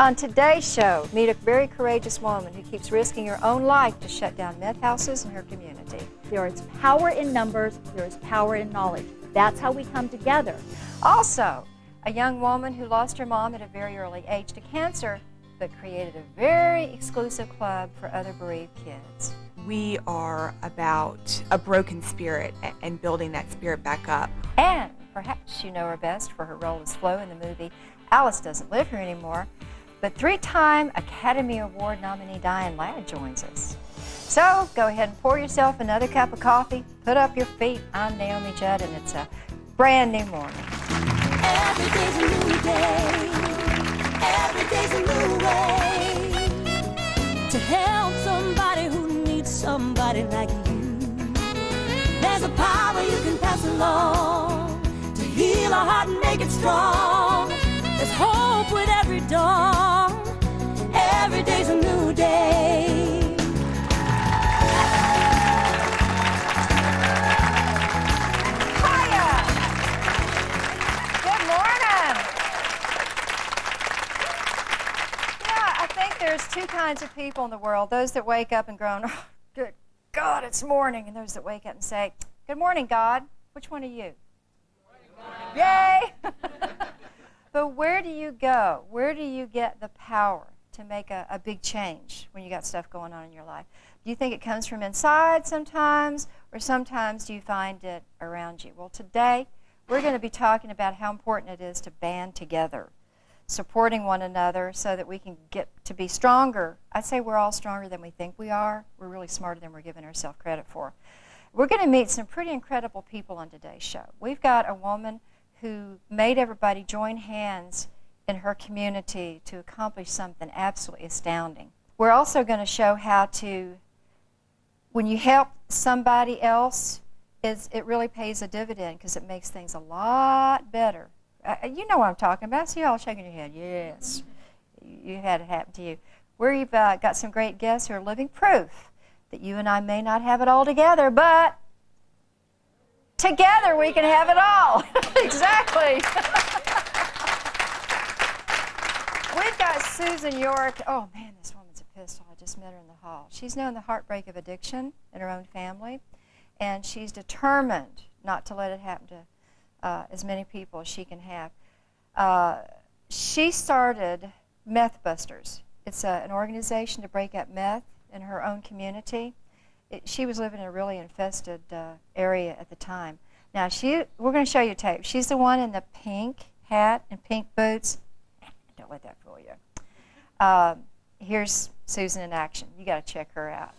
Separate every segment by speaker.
Speaker 1: On today's show, meet a very courageous woman who keeps risking her own life to shut down meth houses in her community.
Speaker 2: There is power in numbers, there is power in knowledge. That's how we come together.
Speaker 1: Also, a young woman who lost her mom at a very early age to cancer, but created a very exclusive club for other bereaved kids.
Speaker 3: We are about a broken spirit and building that spirit back up.
Speaker 1: And perhaps you know her best for her role as Flo in the movie Alice Doesn't Live Here Anymore, but 3-time Academy Award nominee Diane joins us. So go ahead and pour yourself another cup of coffee, put up your feet. I'm Naomi Judd, and it's a brand new morning.
Speaker 4: Every day's a new day. Every day's a new way to help somebody who needs somebody like you. There's a power you can pass along to heal a heart and make it strong. There's hope with every dawn. Every day's a new day.
Speaker 1: Hiya! Good morning. I think there's two kinds of people in the world. Those that wake up and groan, oh, good God, it's morning. And those that wake up and say, good morning, God. Which one are you? Yay! But where do you go? Where do you get the power to make a big change when you got stuff going on in your life? Do you think it comes from inside sometimes, or sometimes do you find it around you? Well, today we're going to be talking about how important it is to band together, supporting one another so that we can get to be stronger. I'd say we're all stronger than we think we are. We're really smarter than we're giving ourselves credit for. We're going to meet some pretty incredible people on today's show. We've got a woman who made everybody join hands in her community to accomplish something absolutely astounding. We're also going to show how to, when you help somebody else, it really pays a dividend because it makes things a lot better. You know what I'm talking about. I see you all shaking your head. Yes, you had it happen to you. We've got some great guests who are living proof that you and I may not have it all together, but together we can have it all. Exactly. We've got Susan York. Oh, man, this woman's a pistol. I just met her in the hall. She's known the heartbreak of addiction in her own family, and she's determined not to let it happen to as many people as she can have. She started Meth Busters. It's an organization to break up meth in her own community. She was living in a really infested area at the time. Now, we're going to show you a tape. She's the one in the pink hat and pink boots. Don't let that fool you. Here's Susan in action. You got to check her out.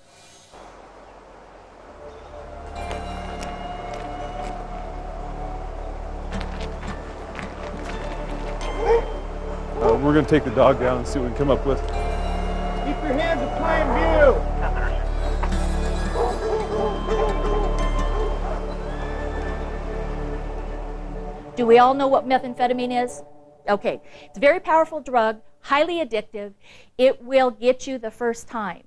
Speaker 5: We're going to take the dog down and see what we can come up with.
Speaker 6: Keep your hands in plain view.
Speaker 2: Do we all know what methamphetamine is? Okay, it's a very powerful drug, highly addictive. It will get you the first time.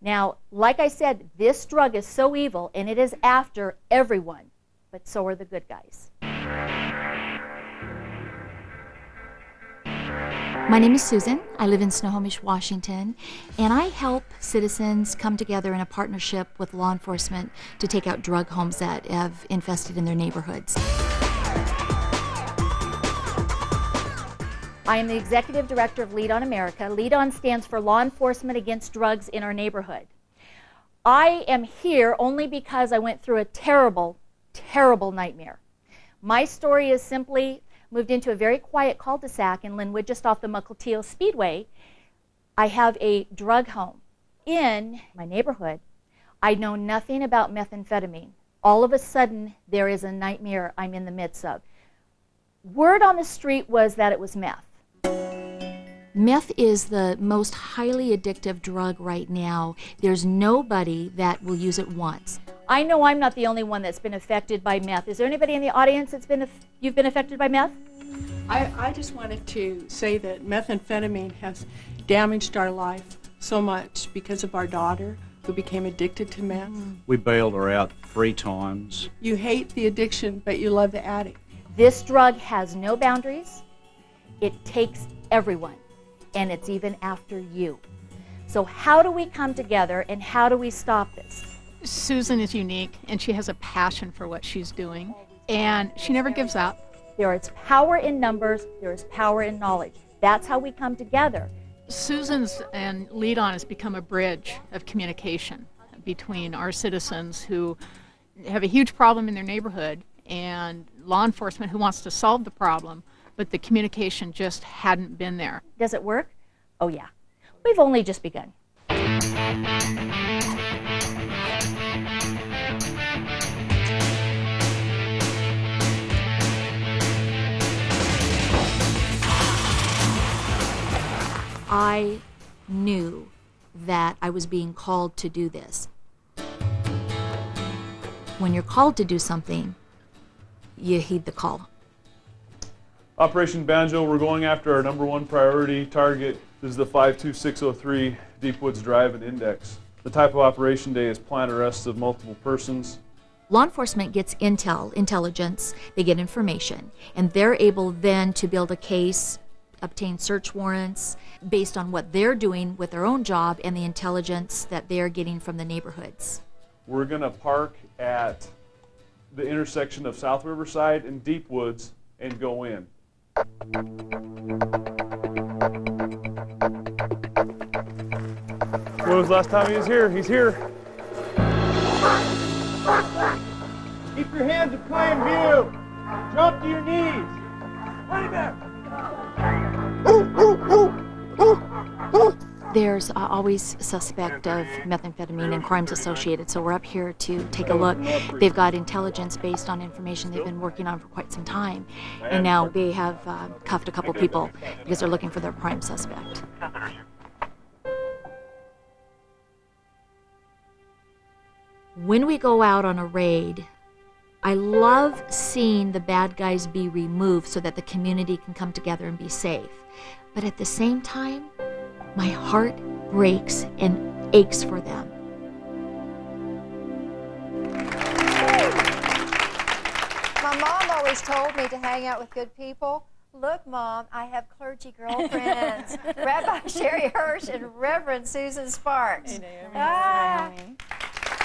Speaker 2: Now, like I said, this drug is so evil, and it is after everyone, but so are the good guys.
Speaker 7: My name is Susan. I live in Snohomish, Washington, and I help citizens come together in a partnership with law enforcement to take out drug homes that have infested in their neighborhoods.
Speaker 2: I am the Executive Director of Lead On America. Lead On stands for Law Enforcement Against Drugs in Our Neighborhood. I am here only because I went through a terrible, terrible nightmare. My story is simply moved into a very quiet cul-de-sac in Linwood, just off the Mukilteo Speedway. I have a drug home in my neighborhood. I know nothing about methamphetamine. All of a sudden, there is a nightmare I'm in the midst of. Word on the street was that it was meth.
Speaker 7: Meth is the most highly addictive drug right now. There's nobody that will use it once.
Speaker 2: I know I'm not the only one that's been affected by meth. Is there anybody in the audience you've been affected by meth?
Speaker 8: I just wanted to say that methamphetamine has damaged our life so much because of our daughter who became addicted to meth.
Speaker 9: We bailed her out 3 times.
Speaker 8: You hate the addiction, but you love the addict.
Speaker 2: This drug has no boundaries. It takes everyone. and it's even after you. So how do we come together and how do we stop this?
Speaker 10: Susan is unique, and she has a passion for what she's doing, and she never gives up.
Speaker 2: There is power in numbers, there is power in knowledge. That's how we come together.
Speaker 10: Susan's and Lead On has become a bridge of communication between our citizens who have a huge problem in their neighborhood and law enforcement who wants to solve the problem, but the communication just hadn't been there.
Speaker 2: Does it work? Oh yeah. We've only just begun.
Speaker 7: I knew that I was being called to do this. When you're called to do something, you heed the call.
Speaker 5: Operation Banjo, we're going after our #1 priority target. This is the 52603 Deep Woods Drive and Index. The type of operation day is planned arrests of multiple persons.
Speaker 7: Law enforcement gets intelligence, they get information, and they're able then to build a case, obtain search warrants based on what they're doing with their own job and the intelligence that they're getting from the neighborhoods.
Speaker 5: We're going to park at the intersection of South Riverside and Deep Woods and go in. When was the last time he was here? He's here.
Speaker 6: Keep your hands in plain view. Drop to your knees. Honey bear.
Speaker 7: There's always suspect of methamphetamine and crimes associated, so we're up here to take a look. They've got intelligence based on information they've been working on for quite some time, and now they have cuffed a couple people because they're looking for their prime suspect. When we go out on a raid, I love seeing the bad guys be removed so that the community can come together and be safe. But at the same time, my heart breaks and aches for them.
Speaker 1: My mom always told me to hang out with good people. Look, Mom, I have clergy girlfriends, Rabbi Sherry Hirsch and Reverend Susan Sparks.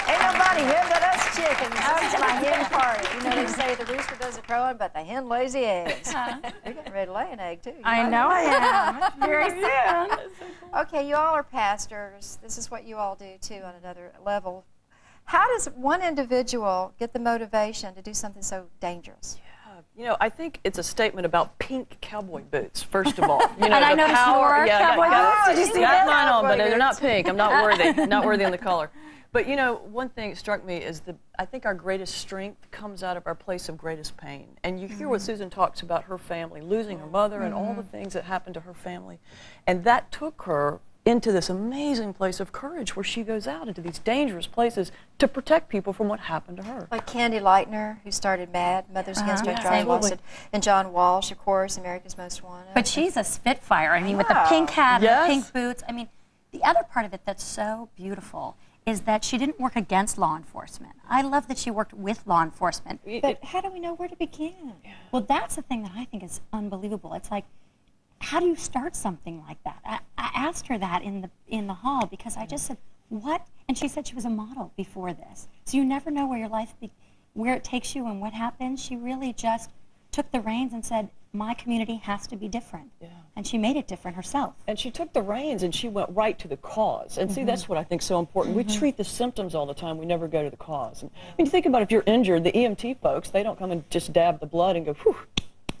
Speaker 1: Ain't nobody here but us chickens. It's my hen party. You know, they say the rooster does the crowing, but the hen lays the eggs. You're getting ready to lay an egg, too.
Speaker 11: I know I am. Very soon.
Speaker 1: Okay, you all are pastors. This is what you all do, too, on another level. How does one individual get the motivation to do something so dangerous?
Speaker 11: You know, I think it's a statement about pink cowboy boots, first of all. You know,
Speaker 12: and I noticed your cowboy boots. Did you see
Speaker 11: got
Speaker 12: that?
Speaker 11: mine on, but they're not pink. I'm not worthy. Not worthy in the color. But you know, one thing that struck me is I think our greatest strength comes out of our place of greatest pain. And you hear what Susan talks about her family, losing her mother and all the things that happened to her family. And that took her into this amazing place of courage where she goes out into these dangerous places to protect people from what happened to her.
Speaker 1: Like Candy Lightner, who started MAD, Mothers Against Drug Violence, and John Walsh, of course, America's Most Wanted.
Speaker 12: But she's a spitfire. I mean, with the pink hat and the pink boots. I mean, the other part of it that's so beautiful is that she didn't work against law enforcement. I love that she worked with law enforcement.
Speaker 1: But how do we know where to begin?
Speaker 12: Well, that's the thing that I think is unbelievable. It's like, how do you start something like that? I asked her that in the hall because I just said, what? And she said she was a model before this. So you never know where your life, where it takes you and what happens. She really just took the reins and said, my community has to be different. Yeah. And she made it different herself.
Speaker 11: And she took the reins and she went right to the cause. And see, that's what I think is so important. We treat the symptoms all the time. We never go to the cause. And when you think about if you're injured, the EMT folks, they don't come and just dab the blood and go, whew,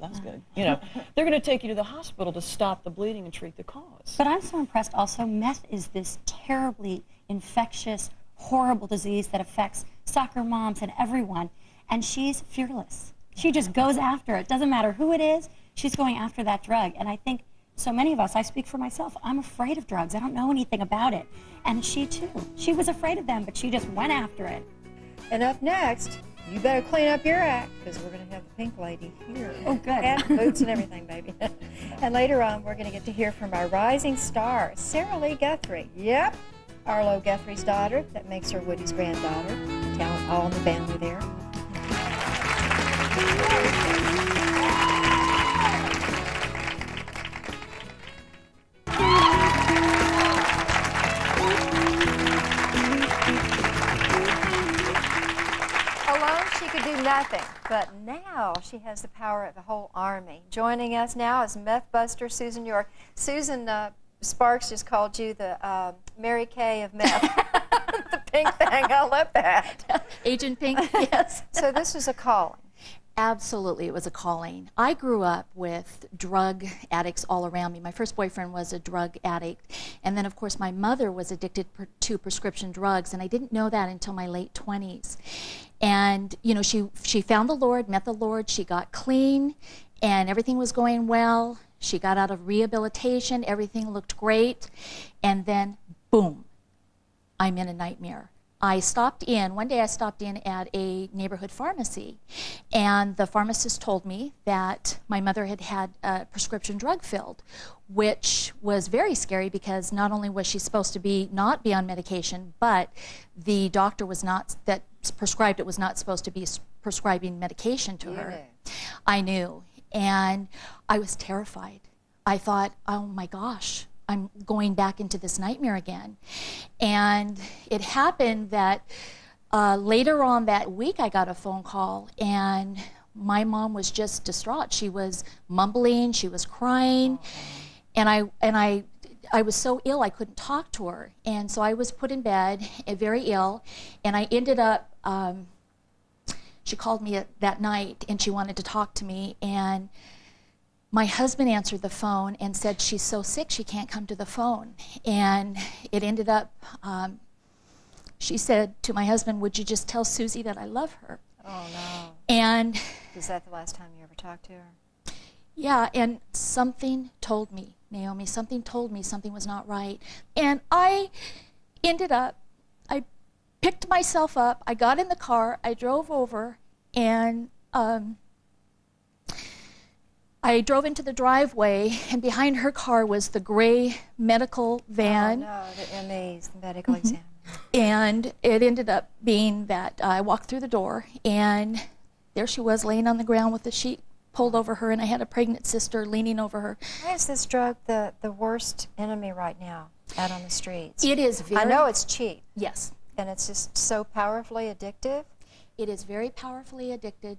Speaker 11: that's good. You know, they're going to take you to the hospital to stop the bleeding and treat the cause.
Speaker 12: But I'm so impressed also, meth is this terribly infectious, horrible disease that affects soccer moms and everyone. And she's fearless. She just goes after it. Doesn't matter who it is, she's going after that drug. And I think so many of us, I speak for myself, I'm afraid of drugs. I don't know anything about it. And she too. She was afraid of them, but she just went after it.
Speaker 1: And up next, you better clean up your act, because we're going to have the pink lady here.
Speaker 12: Oh, good.
Speaker 1: And boots and everything, baby. And later on, we're going to get to hear from our rising star, Sarah Lee Guthrie. Yep, Arlo Guthrie's daughter. That makes her Woody's granddaughter. Talent all in the family there. nothing. But now she has the power of the whole army. Joining us now is meth buster Susan York. Susan, Sparks just called you the Mary Kay of meth. The pink thing, I love that.
Speaker 2: Agent Pink, yes.
Speaker 1: So this was a calling.
Speaker 2: Absolutely, it was a calling. I grew up with drug addicts all around me. My first boyfriend was a drug addict. And then, of course, my mother was addicted to prescription drugs, and I didn't know that until my late 20s. And, you know, she found the Lord, met the Lord, she got clean, and everything was going well. She got out of rehabilitation, everything looked great, and then, boom, I'm in a nightmare. One day I stopped in at a neighborhood pharmacy, and the pharmacist told me that my mother had had a prescription drug filled, which was very scary because not only was she supposed to not be on medication, but the doctor that prescribed it was not supposed to be prescribing medication to her. I knew, and I was terrified. I thought, oh my gosh, I'm going back into this nightmare again. And it happened that later on that week I got a phone call, and my mom was just distraught. She was mumbling, she was crying, and I was so ill I couldn't talk to her. And so I was put in bed, very ill, and I ended up, she called me that night and she wanted to talk to me, and my husband answered the phone and said she's so sick she can't come to the phone. And it ended up, she said to my husband, would you just tell Susie that I love her?
Speaker 1: Oh, no.
Speaker 2: And
Speaker 1: was that the last time you ever talked to her?
Speaker 2: Yeah, and something told me, Naomi, something told me something was not right. And I picked myself up, I got in the car, I drove over, and I drove into the driveway, and behind her car was the gray medical van.
Speaker 1: Oh, no, the MEs, the medical exam.
Speaker 2: And it ended up being that I walked through the door, and there she was laying on the ground with the sheet pulled over her, and I had a pregnant sister leaning over her.
Speaker 1: Why is this drug the worst enemy right now out on the streets?
Speaker 2: It is very...
Speaker 1: I know it's cheap.
Speaker 2: Yes.
Speaker 1: And it's just so powerfully addictive.
Speaker 2: It is very powerfully addicted,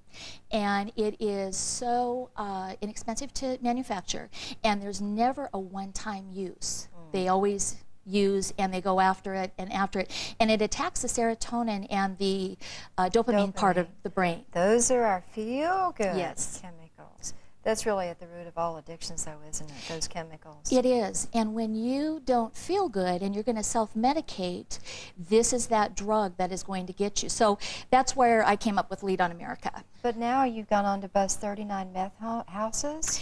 Speaker 2: and it is so inexpensive to manufacture, and there's never a one-time use. They always use, and they go after it, and it attacks the serotonin and the dopamine part of the brain.
Speaker 1: Those are our feel-good
Speaker 2: chemicals.
Speaker 1: That's really at the root of all addictions, though, isn't it? Those chemicals.
Speaker 2: It is. And when you don't feel good and you're going to self-medicate, this is that drug that is going to get you. So that's where I came up with Lead on America.
Speaker 1: But now you've gone on to bust 39 meth houses?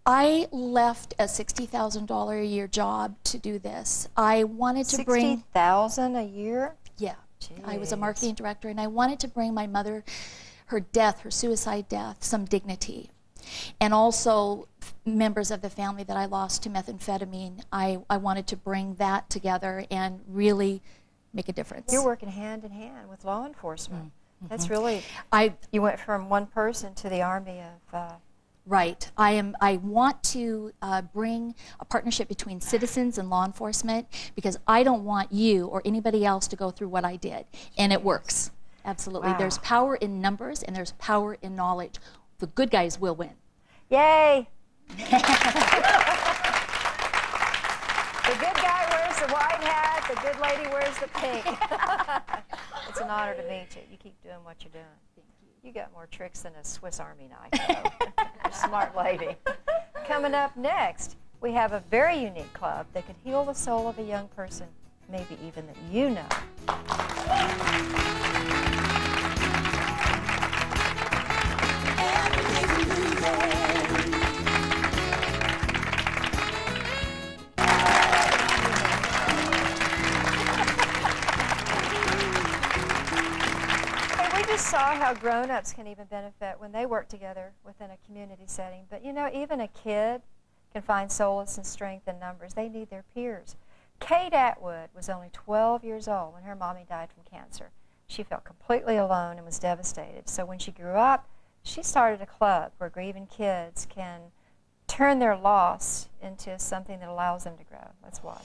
Speaker 2: I left a $60,000 a year job to do this. I wanted to bring...
Speaker 1: $60,000 a year?
Speaker 2: Yeah.
Speaker 1: Jeez.
Speaker 2: I was a marketing director, and I wanted to bring my mother, her suicide death, some dignity. And also members of the family that I lost to methamphetamine, I wanted to bring that together and really make a difference.
Speaker 1: You're working hand in hand with law enforcement.
Speaker 2: Mm-hmm.
Speaker 1: That's really, you went from one person to the army of...
Speaker 2: Right. I want to bring a partnership between citizens and law enforcement, because I don't want you or anybody else to go through what I did. And it works. Absolutely.
Speaker 1: Wow.
Speaker 2: There's power in numbers and there's power in knowledge. The good guys will win.
Speaker 1: Yay! The good guy wears the white hat, the good lady wears the pink. It's an honor to meet you. You keep doing what you're doing. Thank you. You got more tricks than a Swiss Army knife, though. You're a smart lady. Coming up next, we have a very unique club that could heal the soul of a young person, maybe even that you know. Saw how grown-ups can even benefit when they work together within a community setting. But you know, even a kid can find solace and strength in numbers. They need their peers. Kate Atwood was only 12 years old when her mommy died from cancer. She felt completely alone and was devastated. So when she grew up, she started a club where grieving kids can turn their loss into something that allows them to grow. Let's watch.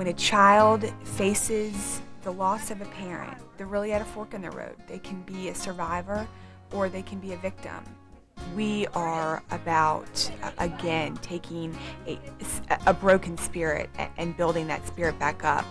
Speaker 3: When a child faces the loss of a parent, they're really at a fork in the road. They can be a survivor or they can be a victim. We are about, again, taking a broken spirit and building that spirit back up.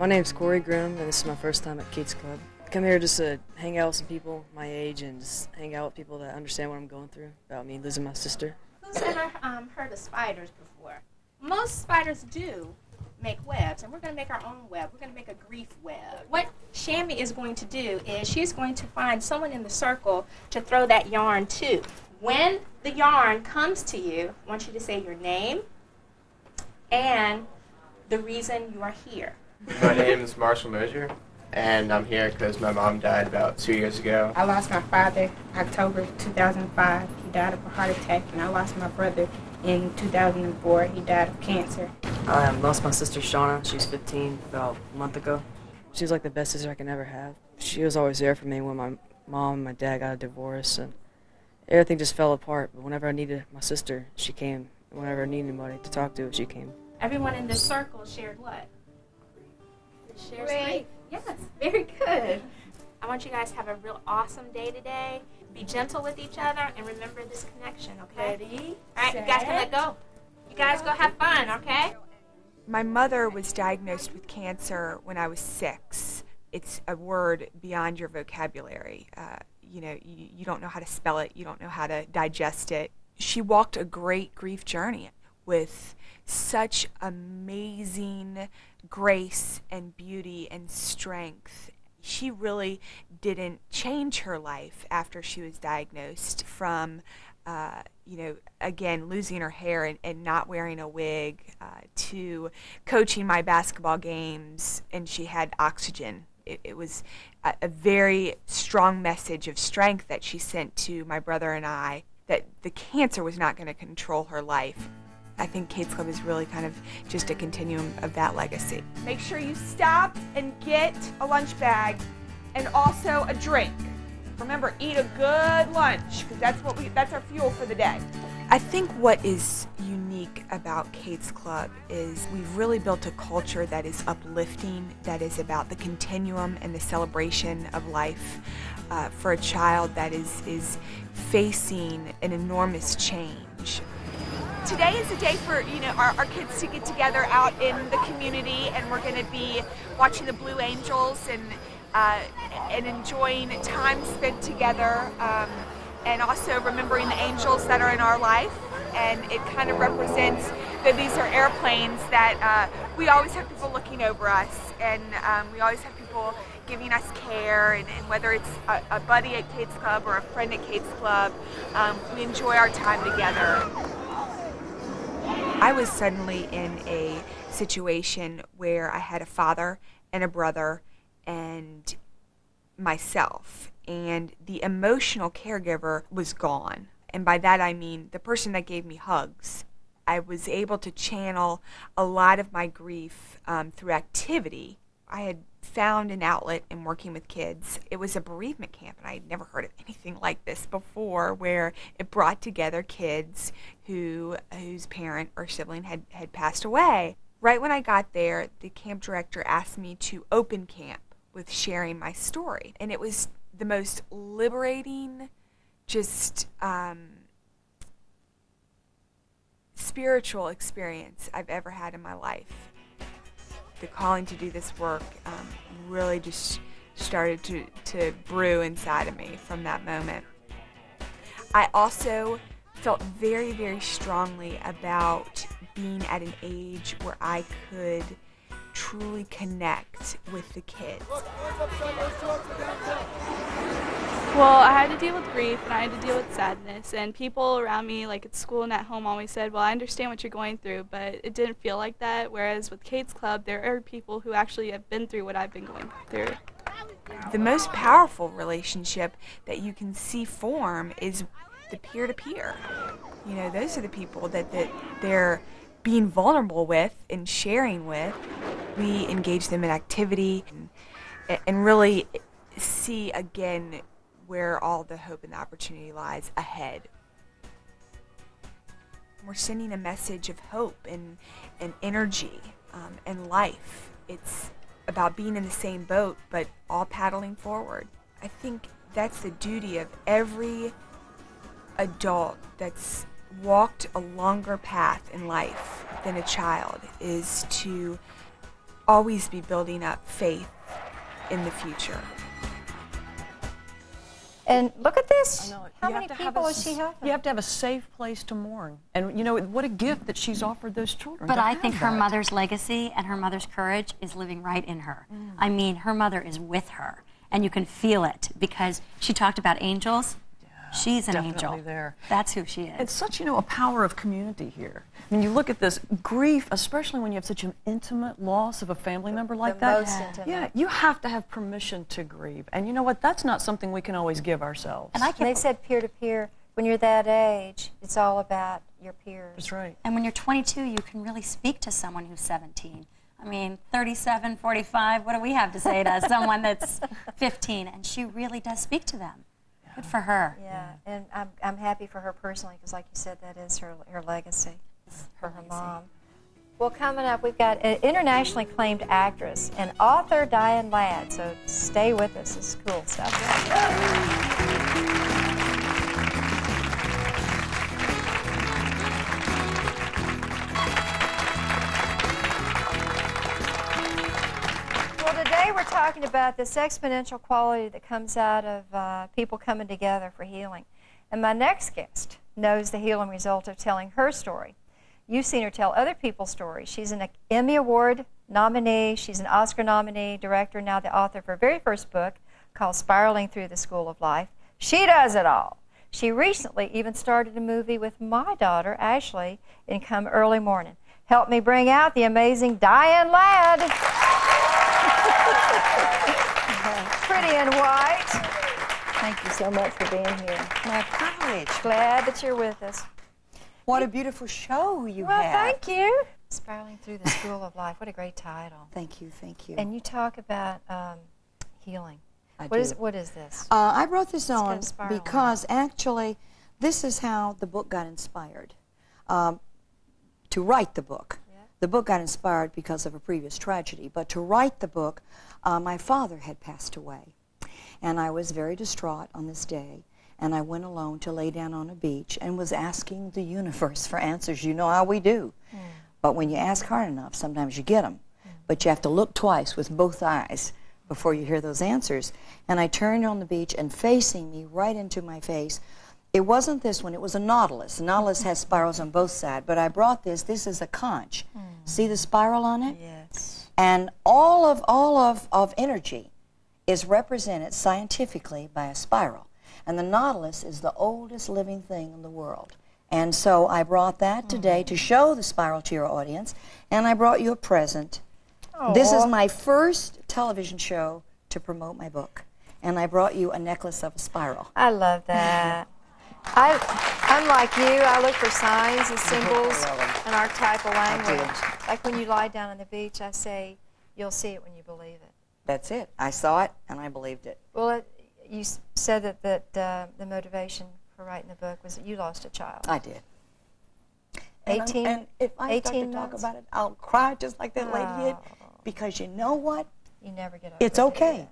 Speaker 13: My name's Corey Grimm, and this is my first time at Kids Club. I come here just to hang out with some people my age and just hang out with people that understand what I'm going through about me losing my sister.
Speaker 14: Who's ever heard of spiders before? Most spiders do make webs, and we're going to make our own web. We're going to make a grief web. What Shammy is going to do is she's going to find someone in the circle to throw that yarn to. When the yarn comes to you, I want you to say your name and the reason you are here.
Speaker 15: My name is Marshall Mosier, and I'm here because my mom died about 2 years ago.
Speaker 16: I lost my father October 2005. He died of a heart attack, and I lost my brother in 2004. He died of cancer.
Speaker 13: I lost my sister Shauna. She's 15 about a month ago. She was like the best sister I could ever have. She was always there for me when my mom and my dad got a divorce, and everything just fell apart. But whenever I needed my sister, she came. And whenever I needed anybody to talk to, she came.
Speaker 14: Everyone in this circle shared what? Shares grief. Yes, very good. I want you guys to have a real awesome day today. Be gentle with each other and remember this connection, okay?
Speaker 1: Ready,
Speaker 14: all right, you guys can let go. You guys go have fun, okay?
Speaker 3: My mother was diagnosed with cancer when I was 6. It's a word beyond your vocabulary. You don't know how to spell it. You don't know how to digest it. She walked a great grief journey with such amazing grace and beauty and strength. She really didn't change her life after she was diagnosed from, again, losing her hair and not wearing a wig to coaching my basketball games, and she had oxygen. It was a very strong message of strength that she sent to my brother and I, that the cancer was not going to control her life. I think Kids Club is really kind of just a continuum of that legacy. Make sure you stop and get a lunch bag and also a drink. Remember, eat a good lunch, because that's our fuel for the day. I think what is unique about Kids Club is we've really built a culture that is uplifting, that is about the continuum and the celebration of life for a child that is facing an enormous change. Today is a day for our kids to get together out in the community, and we're going to be watching the Blue Angels and enjoying time spent together, and also remembering the angels that are in our life. And it kind of represents that these are airplanes that we always have people looking over us, and we always have people giving us care, and whether it's a buddy at Kids Club or a friend at Kids Club, we enjoy our time together. I was suddenly in a situation where I had a father and a brother and myself, and the emotional caregiver was gone. And by that I mean the person that gave me hugs. I was able to channel a lot of my grief through activity. I had found an outlet in working with kids. It was a bereavement camp, and I had never heard of anything like this before, where it brought together kids whose parent or sibling had passed away. Right when I got there, the camp director asked me to open camp with sharing my story, and it was the most liberating, just spiritual experience I've ever had in my life. The calling to do this work really just started to brew inside of me from that moment. I also felt very, very strongly about being at an age where I could truly connect with the kids.
Speaker 17: Well, I had to deal with grief, and I had to deal with sadness, and people around me, like at school and at home, always said, well, I understand what you're going through, but it didn't feel like that, whereas with Kids Club, there are people who actually have been through what I've been going through.
Speaker 3: The most powerful relationship that you can see form is the peer-to-peer. Those are the people that they're being vulnerable with and sharing with. We engage them in activity and really see, again, where all the hope and the opportunity lies ahead. we're sending a message of hope and energy and life. It's about being in the same boat, but all paddling forward. I think that's the duty of every adult that's walked a longer path in life than a child, is to always be building up faith in the future.
Speaker 1: And look at this.
Speaker 11: I know.
Speaker 1: How
Speaker 11: You
Speaker 1: many
Speaker 11: have to have
Speaker 1: people
Speaker 11: a
Speaker 1: is she helping?
Speaker 11: You have to have a safe place to mourn. And you know, what a gift that she's offered those children.
Speaker 12: But
Speaker 11: to
Speaker 12: I
Speaker 11: have
Speaker 12: think her
Speaker 11: that.
Speaker 12: mother's legacy and her mother's courage is living right in her. I mean, her mother is with her, and you can feel it because she talked about angels. She's an
Speaker 11: Definitely
Speaker 12: angel.
Speaker 11: there.
Speaker 12: That's who she is.
Speaker 11: It's such, you know, a power of community here. I mean, you look at this grief, especially when you have such an intimate loss of a family member like
Speaker 1: the
Speaker 11: that.
Speaker 1: most intimate.
Speaker 11: Yeah, you have to have permission to grieve. And you know what? That's not something we can always give ourselves.
Speaker 1: And they said peer-to-peer, when you're that age, it's all about your peers.
Speaker 11: That's right.
Speaker 12: And when you're 22, you can really speak to someone who's 17. I mean, 37, 45, what do we have to say to someone that's 15? And she really does speak to them. Good for her.
Speaker 1: Yeah, and I'm happy for her personally because, like you said, that is her legacy for her mom. Well, coming up, we've got an internationally acclaimed actress and author, Diane Ladd. So stay with us. This is cool stuff. Well, today we're talking about this exponential quality that comes out of people coming together for healing. And my next guest knows the healing result of telling her story. You've seen her tell other people's stories. She's an Emmy Award nominee. She's an Oscar nominee, director, now the author of her very first book called Spiraling Through the School of Life. She does it all. She recently even started a movie with my daughter, Ashley, in Come Early Morning. Help me bring out the amazing Diane Ladd. Pretty and white. Thank you so much for being here.
Speaker 18: My privilege.
Speaker 1: Glad that you're with us.
Speaker 18: What a beautiful show you
Speaker 1: Well,
Speaker 18: have.
Speaker 1: thank you. Spiraling Through the School of Life. What a great title.
Speaker 18: Thank you, thank you.
Speaker 1: And you talk about healing.
Speaker 18: I
Speaker 1: What
Speaker 18: do.
Speaker 1: What is this?
Speaker 18: I wrote this
Speaker 1: kind
Speaker 18: on
Speaker 1: of spiraling.
Speaker 18: because actually this is how the book got inspired. To write the book. The book got inspired because of a previous tragedy, but to write the book, my father had passed away. And I was very distraught on this day, and I went alone to lay down on a beach and was asking the universe for answers. You know how we do. But when you ask hard enough, sometimes you get them. But you have to look twice with both eyes before you hear those answers. And I turned on the beach, and facing me right into my face, it wasn't this one, it was a nautilus. A nautilus has spirals on both sides, but I brought this. This is a conch. See the spiral on it?
Speaker 1: Yes.
Speaker 18: And all of energy is represented scientifically by a spiral. And the nautilus is the oldest living thing in the world. And so I brought that today to show the spiral to your audience, and I brought you a present. This is my first television show to promote my book, and I brought you a necklace of a spiral.
Speaker 1: I love that. I'm like you. I look for signs and symbols and archetypal language. Like when you lie down on the beach, I say, you'll see it when you believe it.
Speaker 18: That's it. I saw it, and I believed it.
Speaker 1: Well, you said that the motivation for writing the book was that you lost a child.
Speaker 18: I did.
Speaker 1: 18.
Speaker 18: And if I start to
Speaker 1: 18
Speaker 18: talk
Speaker 1: months?
Speaker 18: about it, I'll cry just like that lady did. Because you know what?
Speaker 1: You never get over
Speaker 18: It's
Speaker 1: it.
Speaker 18: okay.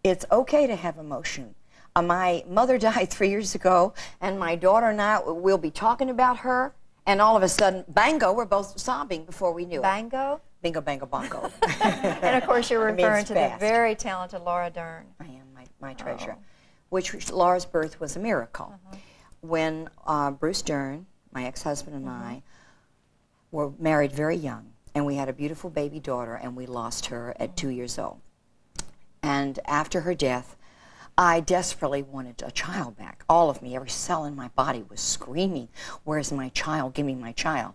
Speaker 18: It's okay to have emotion. My mother died 3 years ago, and my daughter and I will be talking about her, and all of a sudden, bango, we're both sobbing before we knew it.
Speaker 1: Bango?
Speaker 18: Bingo, bango, bongo.
Speaker 1: And of course, you're
Speaker 18: It means
Speaker 1: referring to the
Speaker 18: fast.
Speaker 1: very talented Laura Dern.
Speaker 18: I am my treasure. Which Laura's birth was a miracle. When Bruce Dern, my ex-husband, and I were married very young, and we had a beautiful baby daughter, and we lost her at 2 years old. And after her death, I desperately wanted a child back. All of me, every cell in my body was screaming, where's my child? Give me my child.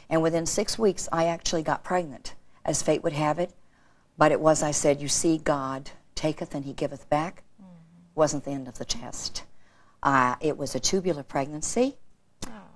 Speaker 18: And within 6 weeks, I actually got pregnant, as fate would have it. But it was, I said, you see, God taketh and he giveth back. Wasn't the end of the test. It was a tubular pregnancy,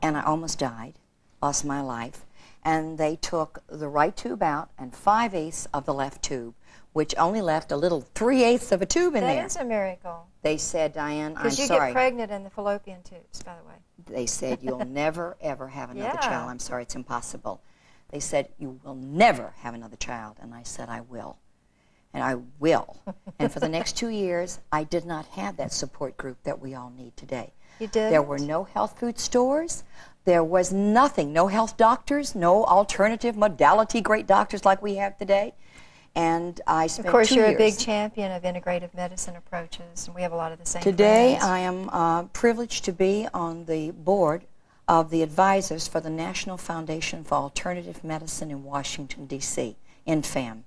Speaker 18: and I almost died, lost my life. and they took the right tube out and 5/8 of the left tube, which only left a little 3/8 of a tube in there.
Speaker 1: That is a miracle.
Speaker 18: They said, Diane, I'm
Speaker 1: Because you
Speaker 18: sorry.
Speaker 1: get pregnant in the fallopian tubes, by the way.
Speaker 18: They said, you'll never, ever have another
Speaker 1: Yeah.
Speaker 18: child. I'm sorry, it's impossible. They said, you will never have another child. And I said, I will. And I will. And for the next 2 years, I did not have that support group that we all need today.
Speaker 1: You did?
Speaker 18: There were no health food stores. There was nothing. No health doctors, no alternative modality great doctors like we have today. And I spent 2 years.
Speaker 1: Of course, you're a big champion of integrative medicine approaches, and we have a lot of the same
Speaker 18: Today,
Speaker 1: friends.
Speaker 18: I am privileged to be on the board of the advisors for the National Foundation for Alternative Medicine in Washington, D.C., NFAM.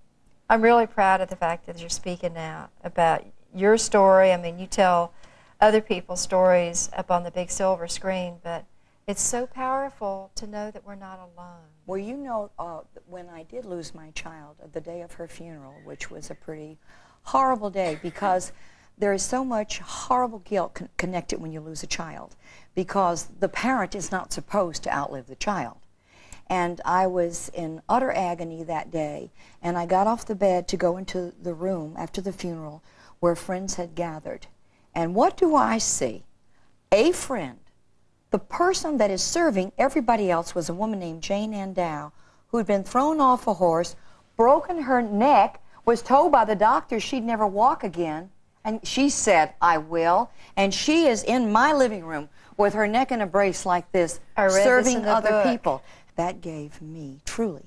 Speaker 1: I'm really proud of the fact that you're speaking now about your story. I mean, you tell other people's stories up on the big silver screen, but it's so powerful to know that we're not alone.
Speaker 18: Well, you know, when I did lose my child, the day of her funeral, which was a pretty horrible day because there is so much horrible guilt connected when you lose a child because the parent is not supposed to outlive the child. And I was in utter agony that day, and I got off the bed to go into the room after the funeral where friends had gathered. And what do I see? A friend. The person that is serving everybody else was a woman named Jane Andow, who had been thrown off a horse, broken her neck, was told by the doctor she'd never walk again, and she said, I will. And she is in my living room with her neck in a brace like this,
Speaker 1: I read this in
Speaker 18: serving
Speaker 1: the
Speaker 18: other
Speaker 1: book.
Speaker 18: people. That gave me, truly,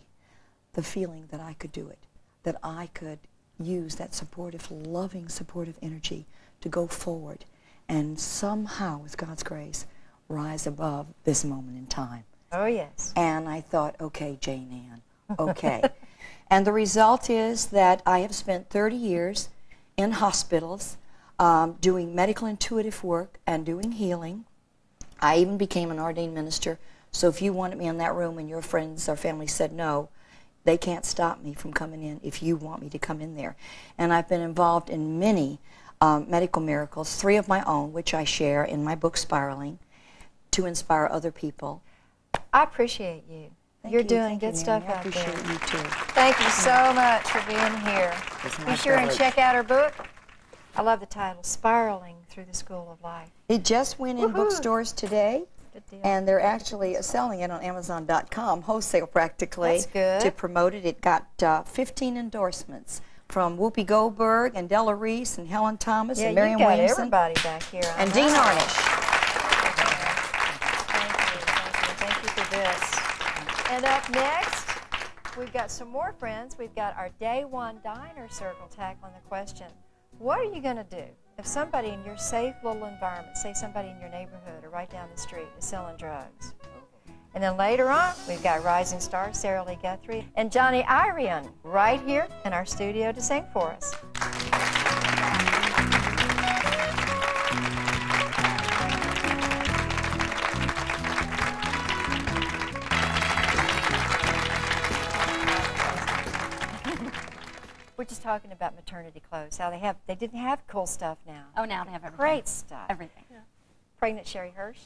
Speaker 18: the feeling that I could do it, that I could use that supportive, loving, supportive energy to go forward and somehow, with God's grace, rise above this moment in time.
Speaker 1: Oh, yes.
Speaker 18: And I thought, okay, Jane Ann, okay. And the result is that I have spent 30 years in hospitals doing medical intuitive work and doing healing. I even became an ordained minister, so if you wanted me in that room and your friends or family said no, they can't stop me from coming in if you want me to come in there. And I've been involved in many medical miracles, 3 of my own, which I share in my book, Spiraling, to inspire other people.
Speaker 1: I appreciate you. You're doing good stuff
Speaker 18: I
Speaker 1: out there.
Speaker 18: appreciate you too.
Speaker 1: Thank you so much for being here.
Speaker 18: It's
Speaker 1: Be
Speaker 18: my
Speaker 1: sure and
Speaker 18: privilege.
Speaker 1: check out her book. I love the title, Spiraling Through the School of Life.
Speaker 18: It just went in
Speaker 1: Woohoo.
Speaker 18: bookstores today,
Speaker 1: Good deal.
Speaker 18: and they're actually selling it on Amazon.com, wholesale practically.
Speaker 1: That's good.
Speaker 18: To promote it. It got 15 endorsements from Whoopi Goldberg and Della Reese and Helen Thomas
Speaker 1: Yeah,
Speaker 18: and
Speaker 1: you
Speaker 18: Marion
Speaker 1: got
Speaker 18: Williamson
Speaker 1: everybody back here. I
Speaker 18: and
Speaker 1: know.
Speaker 18: Dean Arnish.
Speaker 1: Thank you for this. And up next, we've got some more friends. We've got our Day One Diner Circle tackling the question, what are you going to do if somebody in your safe little environment, say somebody in your neighborhood or right down the street, is selling drugs? And then later on, we've got rising star Sarah Lee Guthrie and Johnny Irion right here in our studio to sing for us. We're just talking about maternity clothes, how they didn't have cool stuff now.
Speaker 12: Oh, now they have everything.
Speaker 1: Great stuff.
Speaker 12: Everything.
Speaker 1: Yeah. Pregnant Sherry Hirsch,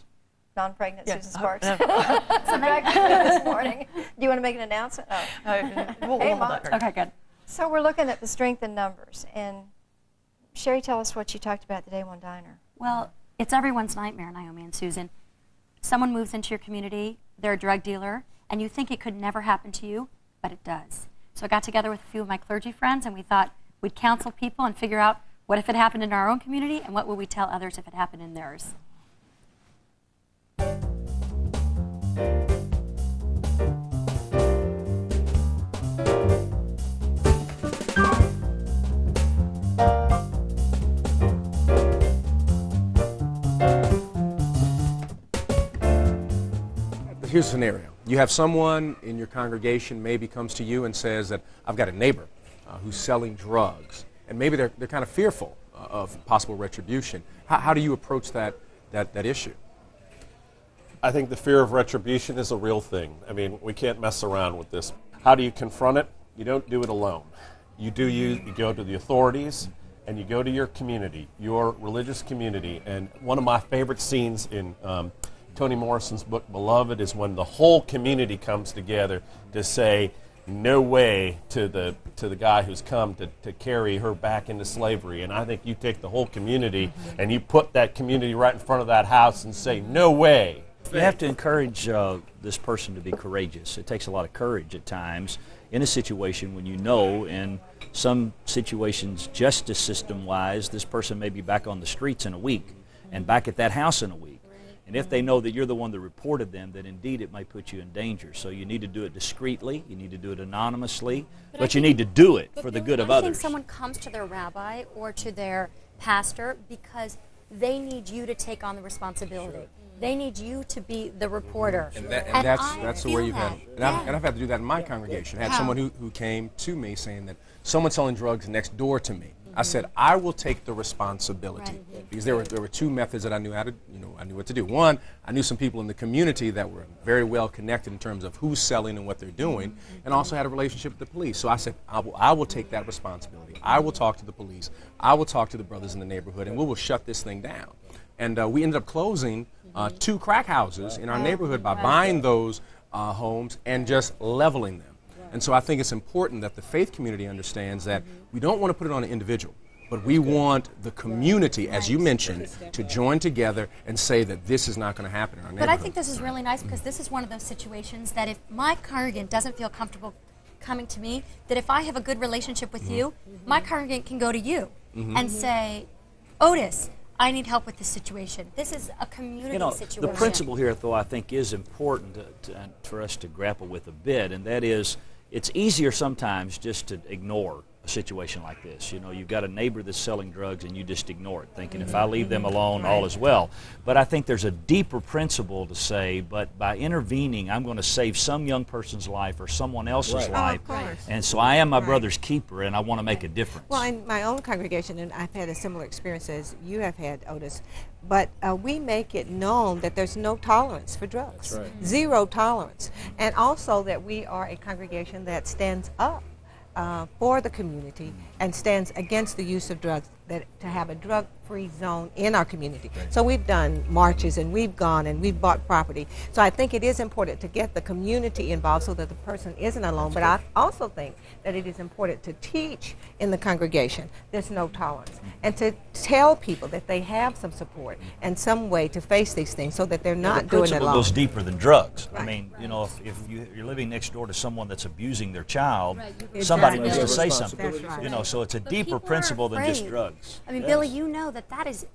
Speaker 1: non-pregnant
Speaker 11: Yeah.
Speaker 1: Susan Sparks.
Speaker 11: Yeah.
Speaker 1: So back to you this morning. Do you want to make an announcement? Oh.
Speaker 11: We'll
Speaker 1: Hey,
Speaker 11: hold
Speaker 1: Mom.
Speaker 11: that.
Speaker 12: Okay, good.
Speaker 1: So we're looking at the strength in numbers. And Sherry, tell us what you talked about at the Day One Diner.
Speaker 12: Well, it's everyone's nightmare, Naomi and Susan. Someone moves into your community, they're a drug dealer, and you think it could never happen to you, but it does. So I got together with a few of my clergy friends, and we thought we'd counsel people and figure out what if it happened in our own community, and what would we tell others if it happened in theirs.
Speaker 19: Here's a scenario. You have someone in your congregation maybe comes to you and says that I've got a neighbor who's selling drugs, and maybe they're kind of fearful of possible retribution. How do you approach that issue?
Speaker 20: I think the fear of retribution is a real thing. I mean, we can't mess around with this. How do you confront it? You don't do it alone. You go to the authorities, and you go to your community, your religious community. And one of my favorite scenes in Toni Morrison's book, Beloved, is when the whole community comes together to say, no way to the guy who's come to carry her back into slavery. And I think you take the whole community and you put that community right in front of that house and say, no way.
Speaker 21: You have to encourage this person to be courageous. It takes a lot of courage at times in a situation when you know in some situations, justice system-wise, this person may be back on the streets in a week and back at that house in a week. And if they know that you're the one that reported them, then indeed it might put you in danger. So you need to do it discreetly, you need to do it anonymously, but you need to do it for the good of
Speaker 12: I
Speaker 21: others.
Speaker 12: think someone comes to their rabbi or to their pastor because they need you to take on the responsibility. They need you to be the reporter.
Speaker 19: And that's the way you've had. And I've had to do that in my congregation. I had someone who came to me saying that someone's selling drugs next door to me. I said, I will take the responsibility, because there were two methods that I knew how to, I knew what to do. One, I knew some people in the community that were very well connected in terms of who's selling and what they're doing, and also had a relationship with the police. So I said, I will take that responsibility. I will talk to the police. I will talk to the brothers in the neighborhood, and we will shut this thing down. And we ended up closing 2 crack houses in our neighborhood by buying those homes and just leveling them. And so I think it's important that the faith community understands that we don't want to put it on an individual, but we want the community, as you mentioned, to join together and say that this is not going to happen in our neighborhood.
Speaker 12: But I think this is really nice because this is one of those situations that if my congregant doesn't feel comfortable coming to me, that if I have a good relationship with you, my congregant can go to you and say, Otis, I need help with this situation. This is a community situation.
Speaker 21: The principle here, though, I think is important for us to grapple with a bit, and that is it's easier sometimes just to ignore a situation like this. You've got a neighbor that's selling drugs and you just ignore it, thinking if I leave them alone, all is well. But I think there's a deeper principle to say, but by intervening, I'm going to save some young person's life or someone else's life. And so I am my brother's keeper, and I want to make a difference.
Speaker 22: Well, in my own congregation, and I've had a similar experience as you have had, Otis, but we make it known that there's no tolerance for drugs. That's right. Zero tolerance. And also that we are a congregation that stands up for the community and stands against the use of drugs, that to have a drug-free zone in our community. So we've done marches and we've gone and we've bought property. So I think it is important to get the community involved so that the person isn't alone. But I also think that it is important to teach in the congregation there's no tolerance, and to tell people that they have some support and some way to face these things so that they're not doing it alone.
Speaker 21: The principle goes deeper than drugs. I mean, if you're living next door to someone that's abusing their child, somebody needs to say something. So it's a deeper principle than just drugs.
Speaker 12: I mean, Billy, you know that is,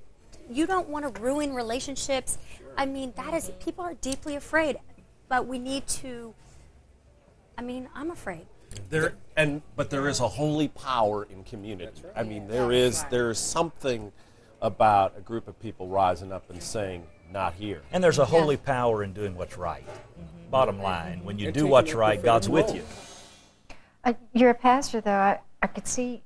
Speaker 12: you don't want to ruin relationships. I mean, people are deeply afraid, but we need to, I'm afraid.
Speaker 20: But there is a holy power in community. I mean, there is something about a group of people rising up and saying, not here.
Speaker 21: And there's a holy power in doing what's right. Bottom line, when you do what's right, God's with you.
Speaker 1: You're a pastor, though. I could see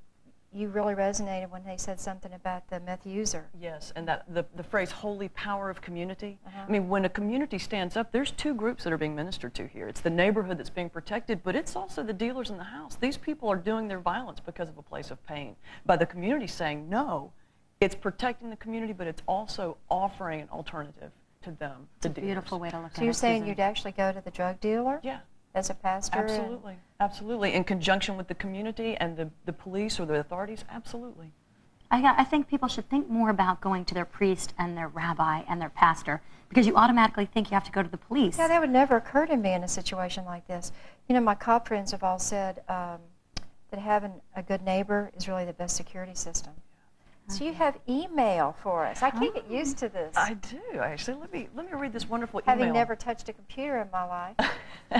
Speaker 1: you really resonated when they said something about the meth user.
Speaker 11: Yes, and that the phrase holy power of community. I mean, when a community stands up, there's 2 groups that are being ministered to here. It's the neighborhood that's being protected, but it's also the dealers in the house. These people are doing their violence because of a place of pain. By the community saying no, it's protecting the community, but it's also offering an alternative to them.
Speaker 12: It's a beautiful way to look at it.
Speaker 1: So you're saying you'd actually go to the drug dealer?
Speaker 11: Yeah.
Speaker 1: As a pastor?
Speaker 11: Absolutely, absolutely. In conjunction with the community and the police or the authorities, absolutely.
Speaker 12: I think people should think more about going to their priest and their rabbi and their pastor, because you automatically think you have to go to the police.
Speaker 1: Yeah, that would never occur to me in a situation like this. My cop friends have all said that having a good neighbor is really the best security system. So you have email for us. I can't get used to this.
Speaker 11: I do, actually. Let me read this wonderful
Speaker 1: email.
Speaker 11: Having
Speaker 1: never touched a computer in my life.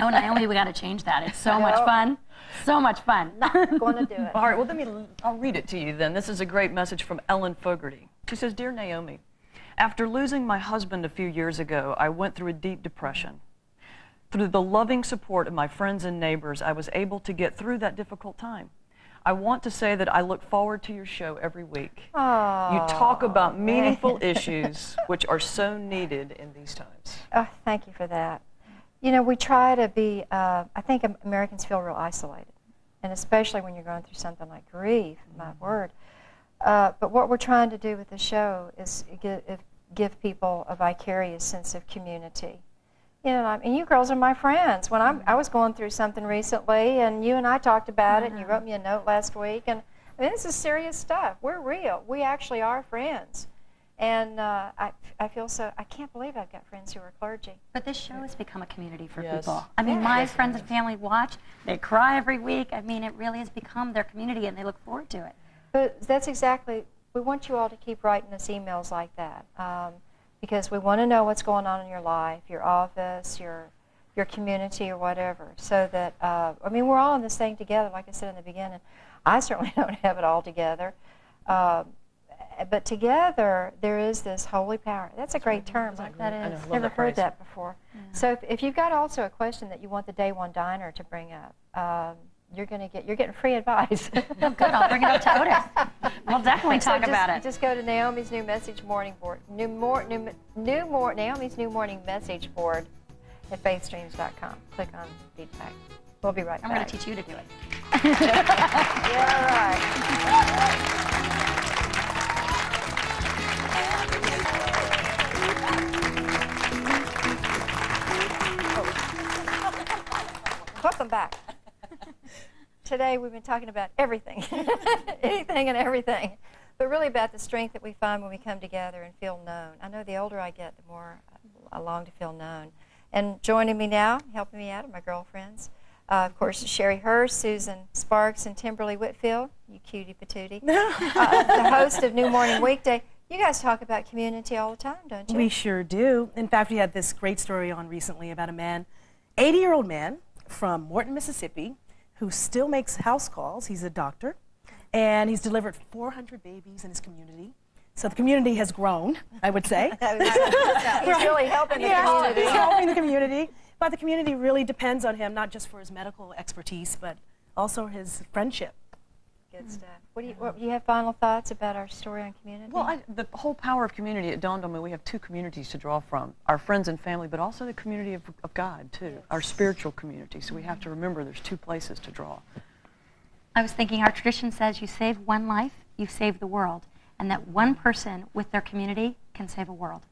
Speaker 12: Oh, Naomi, we got to change that. It's so much fun. So much fun.
Speaker 1: Not going to do it.
Speaker 11: All right, well, I'll read it to you then. This is a great message from Ellen Fogarty. She says, Dear Naomi, after losing my husband a few years ago, I went through a deep depression. Through the loving support of my friends and neighbors, I was able to get through that difficult time. I want to say that I look forward to your show every week.
Speaker 1: Aww.
Speaker 11: You talk about meaningful issues which are so needed in these times.
Speaker 1: Oh, thank you for that. We try to be, I think Americans feel real isolated, and especially when you're going through something like grief, my word. But what we're trying to do with the show is give people a vicarious sense of community. You know, and you girls are my friends. When I was going through something recently, and you and I talked about it, and you wrote me a note last week, and I mean, this is serious stuff. We're real. We actually are friends. And I feel so, I can't believe I've got friends who are clergy.
Speaker 12: But this show has become a community for
Speaker 11: Yes.
Speaker 12: people. I mean,
Speaker 1: Yeah.
Speaker 12: my
Speaker 1: Yes,
Speaker 12: friends and family watch. They cry every week. I mean, it really has become their community, and they look forward to it.
Speaker 1: But that's exactly, we want you all to keep writing us emails like that, because we want to know what's going on in your life, your office, your community, or whatever, so that, I mean, we're all in this thing together, like I said in the beginning. I certainly don't have it all together, but together there is this holy power. That's a great term.
Speaker 12: That is.
Speaker 1: Never heard that before. Yeah. So if you've got also a question that you want the Day One Diner to bring up, you're getting free advice.
Speaker 12: Oh, good. I'll bring it up to Otis. We'll definitely talk about it.
Speaker 1: Just go to Naomi's New Message Morning Board, Naomi's New Morning Message Board at faithstreams.com. Click on feedback. We'll be right back.
Speaker 12: I'm going to teach you to do it.
Speaker 1: Yeah, right. Welcome back. Today we've been talking about everything, anything and everything, but really about the strength that we find when we come together and feel known. I know the older I get, the more I long to feel known. And joining me now, helping me out, are my girlfriends. Of course, Sherry Hurst, Susan Sparks, and Timberly Whitfield, you cutie patootie, the host of New Morning Weekday. You guys talk about community all the time, don't you?
Speaker 4: We sure do. In fact, we had this great story on recently about a man, 80-year-old man from Morton, Mississippi, who still makes house calls. He's a doctor, and he's delivered 400 babies in his community. So the community has grown, I would say.
Speaker 1: He's really helping the community.
Speaker 4: He's helping the community. But the community really depends on him, not just for his medical expertise, but also his friendship.
Speaker 1: Good stuff. What do you have final thoughts about our story on community?
Speaker 11: Well, the whole power of community, it dawned on me we have two communities to draw from, our friends and family, but also the community of God, too, our spiritual community. So we have to remember there's two places to draw.
Speaker 12: I was thinking our tradition says you save one life, you save the world, and that one person with their community can save a world.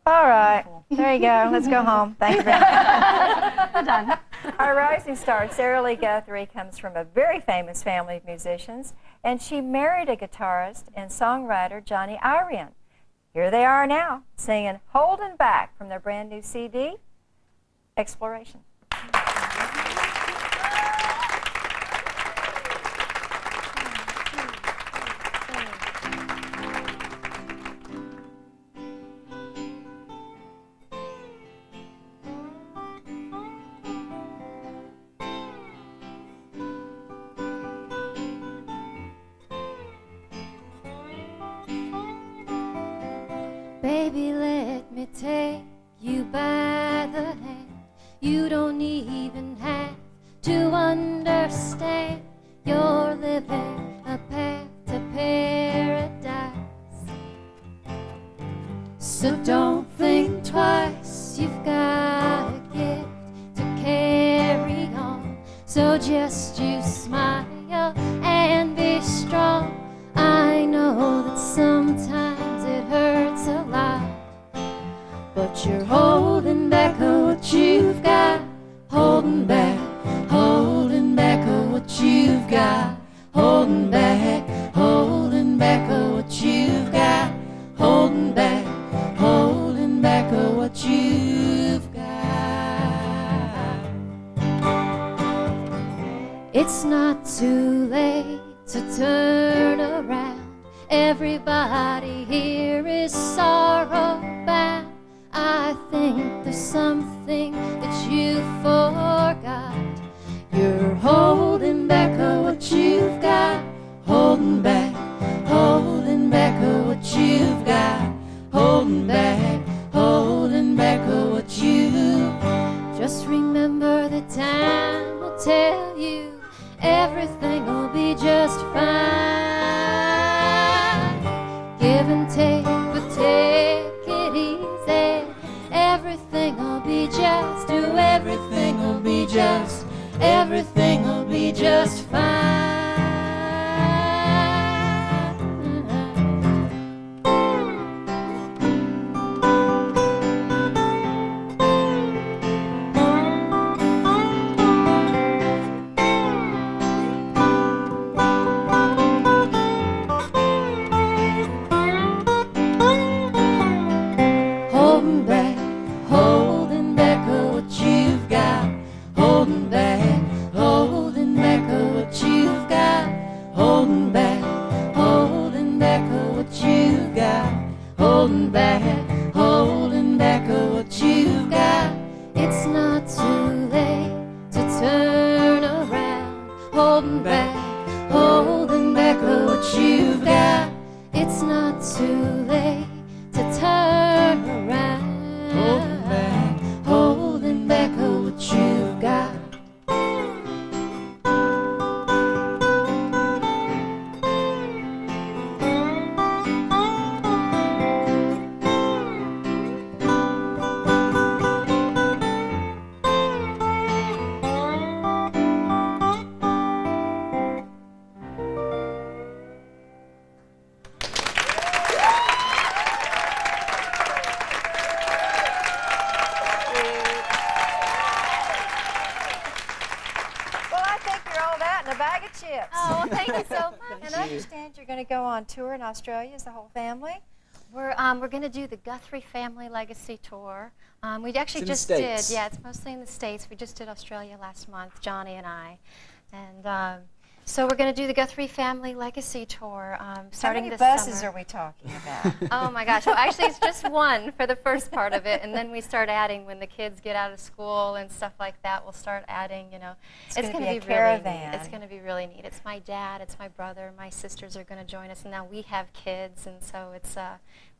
Speaker 1: All right. There you go. Let's go home. Thank you very much.
Speaker 12: Done.
Speaker 1: Our rising star, Sarah Lee Guthrie, comes from a very famous family of musicians, and she married a guitarist and songwriter, Johnny Irian. Here they are now, singing Holding Back from their brand new CD, Exploration.
Speaker 9: Baby, let me take you by the hand. You don't even have to understand. You're living a path to paradise. So don't think twice. You've got a gift to carry on. So just you smile and be strong. I know that sometimes it hurts a lot, but you're holding back what you've got. Holding back what you've got. Holding back what you've got. Holding back what you've got. It's not too late to turn around. Everybody here is sorrow bound. I think there's something that you forgot. You're holding back what you've got. Holding back what you've got. Holding back what you. Just remember the time will tell you everything will be just fine. Give and take, but take it easy. Everything will be just, everything will be just fine. holding back what you've got, holding back what you've got, holding back what you've got, holding back what you've got. It's not too late to turn around, holding back what you've got. It's not too late to turn around, holding back what you've got.
Speaker 1: Oh, well, thank you so much. And I understand you're going to go on tour in Australia as the whole family.
Speaker 7: We're going to do the Guthrie Family Legacy Tour. We actually
Speaker 8: It's in
Speaker 7: just
Speaker 8: the
Speaker 7: did.
Speaker 8: States.
Speaker 7: Yeah, it's mostly in the States. We just did Australia last month, Johnny and I. And so we're going to do the Guthrie Family Legacy Tour starting
Speaker 1: How many
Speaker 7: this
Speaker 1: buses
Speaker 7: summer.
Speaker 1: are we talking about?
Speaker 7: Oh my gosh. Well, actually, it's just one for the first part of it, and then we start adding when the kids get out of school and stuff like that. We'll start adding, you know.
Speaker 1: It's
Speaker 7: It's
Speaker 1: gonna
Speaker 7: going
Speaker 1: be
Speaker 7: to
Speaker 1: a
Speaker 7: be really neat.
Speaker 1: caravan.
Speaker 7: It's going to be really neat. It's my dad, it's my brother, my sisters are going to join us, and now we have kids, and so it's a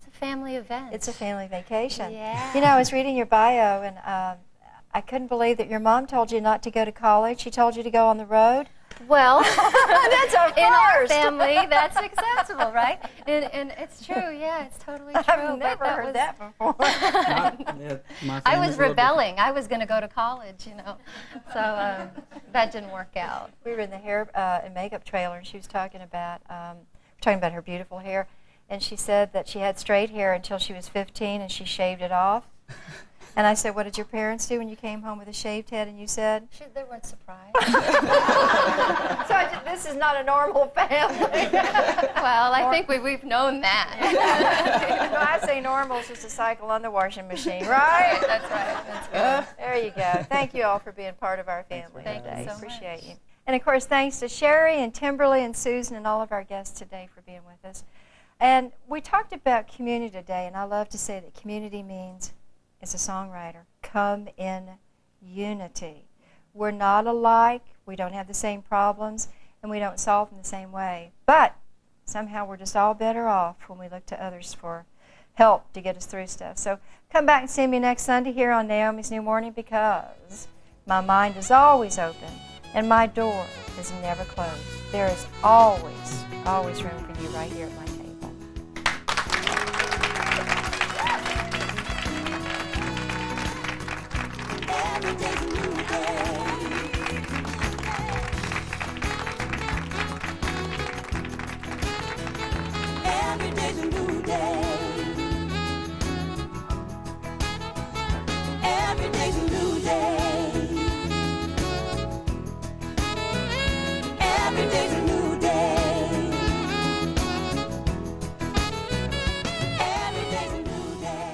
Speaker 7: family event.
Speaker 1: It's a family vacation.
Speaker 7: Yeah.
Speaker 1: You know, I was reading your bio, and I couldn't believe that your mom told you not to go to college. She told you to go on the road.
Speaker 7: Well,
Speaker 1: that's our
Speaker 7: in our
Speaker 1: first.
Speaker 7: family, that's acceptable, right? And it's true, yeah, it's totally true.
Speaker 1: I've never heard that before.
Speaker 7: I was rebelling. I was going to go to college, you know, so that didn't work out.
Speaker 1: We were in the hair and makeup trailer, and she was talking about her beautiful hair, and she said that she had straight hair until she was 15, and she shaved it off. And I said, what did your parents do when you came home with a shaved head? And you said?
Speaker 7: They weren't surprised.
Speaker 1: So this is not a normal family.
Speaker 7: Well, I think we've known that.
Speaker 1: No, I say normal is just a cycle on the washing machine, right?
Speaker 7: That's right. That's right.
Speaker 1: There you go. Thank you all for being part of our family
Speaker 7: Thank you
Speaker 1: today.
Speaker 7: so
Speaker 1: Appreciate
Speaker 7: much.
Speaker 1: you. And of course, thanks to Sherry and Timberly and Susan and all of our guests today for being with us. And we talked about community today, and I love to say that community means, as a songwriter, come in unity. We're not alike, we don't have the same problems, and we don't solve them the same way. But somehow we're just all better off when we look to others for help to get us through stuff. So come back and see me next Sunday here on Naomi's New Morning, because my mind is always open and my door is never closed. There is always, always room for you right here at my table.
Speaker 10: Every day's a new day. Every day's a new day. Every day's a new day. Every day's a new day. Every day's a new day.